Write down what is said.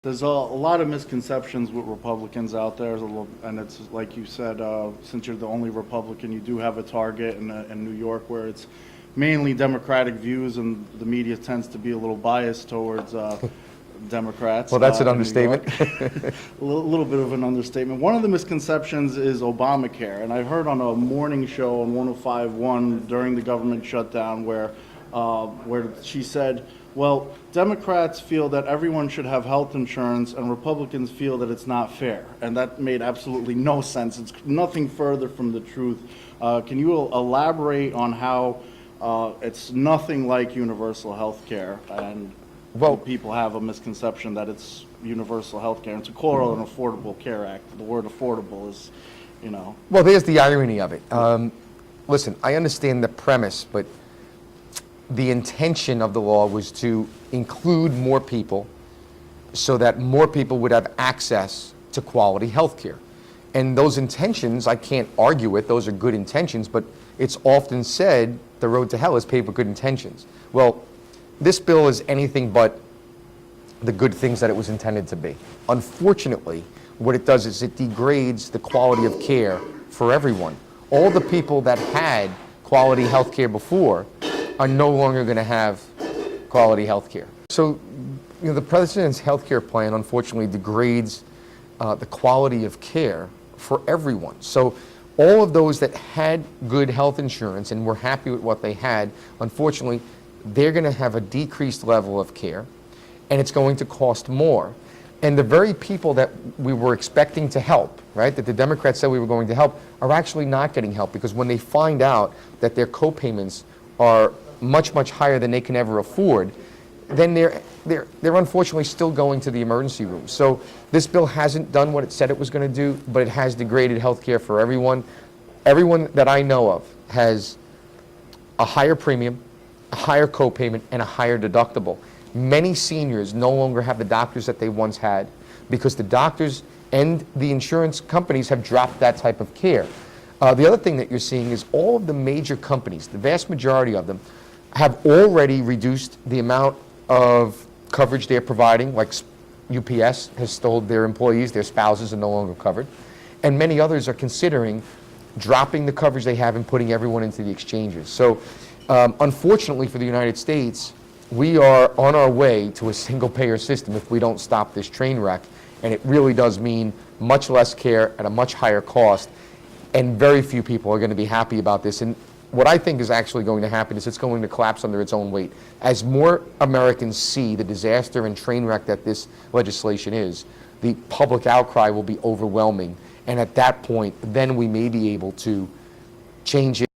There's a lot of misconceptions with Republicans out there, and it's like you said, since you're the only Republican, you do have a target in New York where it's mainly Democratic views, and the media tends to be a little biased towards Democrats. Well, that's an understatement. A little bit of an understatement. One of the misconceptions is Obamacare, and I heard on a morning show on 105.1 during the government shutdown where she said, well, Democrats feel that everyone should have health insurance and Republicans feel that it's not fair. And that made absolutely no sense. It's nothing further from the truth. Can you elaborate on how it's nothing like universal health care, and people have a misconception that it's universal health care? And to call it an Affordable Care Act, the word affordable is, you know. Well, there's the irony of it. Listen, I understand the premise, but the intention of the law was to include more people so that more people would have access to quality health care. And those intentions, I can't argue with, those are good intentions, but it's often said the road to hell is paved with good intentions. Well, this bill is anything but the good things that it was intended to be. Unfortunately, what it does is it degrades the quality of care for everyone. All the people that had quality health care before are no longer going to have quality health care. So, you know, the president's health care plan unfortunately degrades the quality of care for everyone. So all of those that had good health insurance and were happy with what they had, unfortunately, they're going to have a decreased level of care, and it's going to cost more. And the very people that we were expecting to help, right, that the Democrats said we were going to help, are actually not getting help, because when they find out that their co-payments are much, much higher than they can ever afford, then they're unfortunately still going to the emergency room. So this bill hasn't done what it said it was going to do, but it has degraded health care for everyone. Everyone that I know of has a higher premium, a higher co-payment, and a higher deductible. Many seniors no longer have the doctors that they once had because the doctors and the insurance companies have dropped that type of care. The other thing that you're seeing is all of the major companies, the vast majority of them, have already reduced the amount of coverage they're providing. Like UPS has told their employees their spouses are no longer covered. And many others are considering dropping the coverage they have and putting everyone into the exchanges. So unfortunately for the United States, we are on our way to a single-payer system if we don't stop this train wreck. And it really does mean much less care at a much higher cost. And very few people are going to be happy about this. And what I think is actually going to happen is it's going to collapse under its own weight. As more Americans see the disaster and train wreck that this legislation is, the public outcry will be overwhelming. And at that point, then we may be able to change it.